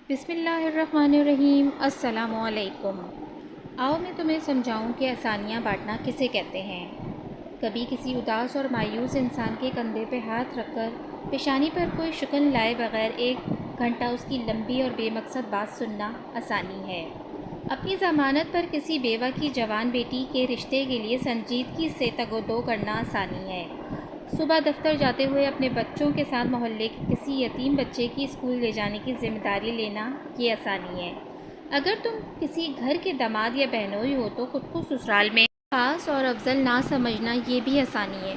بسم اللہ الرحمن الرحیم۔ السلام علیکم۔ آؤ میں تمہیں سمجھاؤں کہ آسانیاں بانٹنا کسے کہتے ہیں۔ کبھی کسی اداس اور مایوس انسان کے کندھے پہ ہاتھ رکھ کر پیشانی پر کوئی شکن لائے بغیر 1 گھنٹہ اس کی لمبی اور بے مقصد بات سننا آسانی ہے۔ اپنی ضمانت پر کسی بیوہ کی جوان بیٹی کے رشتے کے لیے سنجیدگی سے تگ و دو کرنا آسانی ہے۔ صبح دفتر جاتے ہوئے اپنے بچوں کے ساتھ محلے کے کسی یتیم بچے کی اسکول لے جانے کی ذمہ داری لینا یہ آسانی ہے۔ اگر تم کسی گھر کے داماد یا بہنوئی ہو تو خود کو سسرال میں خاص اور افضل نہ سمجھنا یہ بھی آسانی ہے۔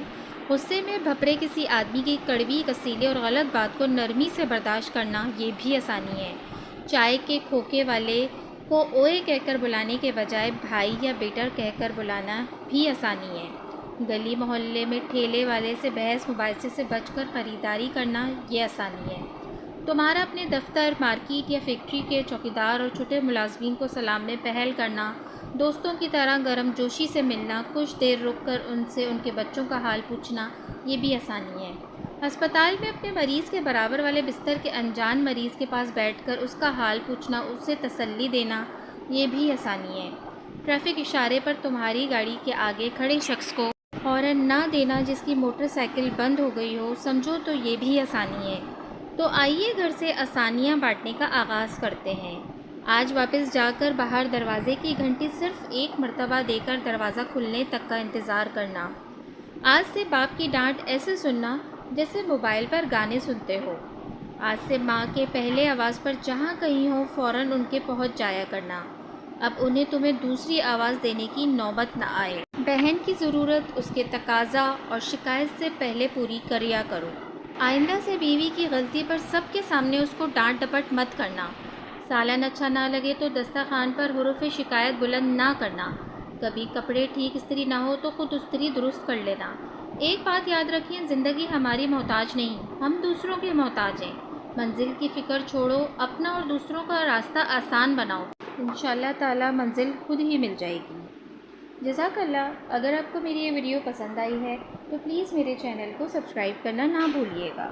غصے میں بھپرے کسی آدمی کی کڑوی کسیلے اور غلط بات کو نرمی سے برداشت کرنا یہ بھی آسانی ہے۔ چائے کے کھوکے والے کو اوئے کہہ کر بلانے کے بجائے بھائی یا بیٹا کہہ کر بلانا بھی آسانی ہے۔ گلی محلے میں ٹھیلے والے سے بحث مباحثے سے بچ کر خریداری کرنا یہ آسانی ہے۔ تمہارا اپنے دفتر، مارکیٹ یا فیکٹری کے چوکیدار اور چھوٹے ملازمین کو سلام میں پہل کرنا، دوستوں کی طرح گرم جوشی سے ملنا، کچھ دیر رک کر ان سے ان کے بچوں کا حال پوچھنا یہ بھی آسانی ہے۔ ہسپتال میں اپنے مریض کے برابر والے بستر کے انجان مریض کے پاس بیٹھ کر اس کا حال پوچھنا، اسے تسلی دینا یہ بھی آسانی ہے۔ ٹریفک اشارے پر تمہاری گاڑی کے آگے کھڑے شخص کو ہارن نہ دینا جس کی موٹر سائیکل بند ہو گئی ہو سمجھو تو یہ بھی آسانی ہے۔ تو آئیے گھر سے آسانیاں بانٹنے کا آغاز کرتے ہیں۔ آج واپس جا کر باہر دروازے کی گھنٹی صرف 1 مرتبہ دے کر دروازہ کھلنے تک کا انتظار کرنا۔ آج سے باپ کی ڈانٹ ایسے سننا جیسے موبائل پر گانے سنتے ہو۔ آج سے ماں کے پہلے آواز پر جہاں کہیں ہو فوراً ان کے پہنچ جایا کرنا۔ اب انہیں تمہیں دوسری آواز دینے کی نوبت نہ آئے۔ بہن کی ضرورت اس کے تقاضا اور شکایت سے پہلے پوری کریا کرو۔ آئندہ سے بیوی کی غلطی پر سب کے سامنے اس کو ڈانٹ ڈپٹ مت کرنا۔ سالن اچھا نہ لگے تو دسترخوان پر حروف شکایت بلند نہ کرنا۔ کبھی کپڑے ٹھیک استری نہ ہو تو خود استری درست کر لینا۔ ایک بات یاد رکھیں، زندگی ہماری محتاج نہیں، ہم دوسروں کے محتاج ہیں۔ منزل کی فکر چھوڑو، اپنا اور دوسروں کا راستہ آسان بناؤ، انشاءاللہ تعالی منزل خود ہی مل جائے گی۔ جزاک اللہ۔ اگر آپ کو میری یہ ویڈیو پسند آئی ہے تو پلیز میرے چینل کو سبسکرائب کرنا نہ بھولیے گا۔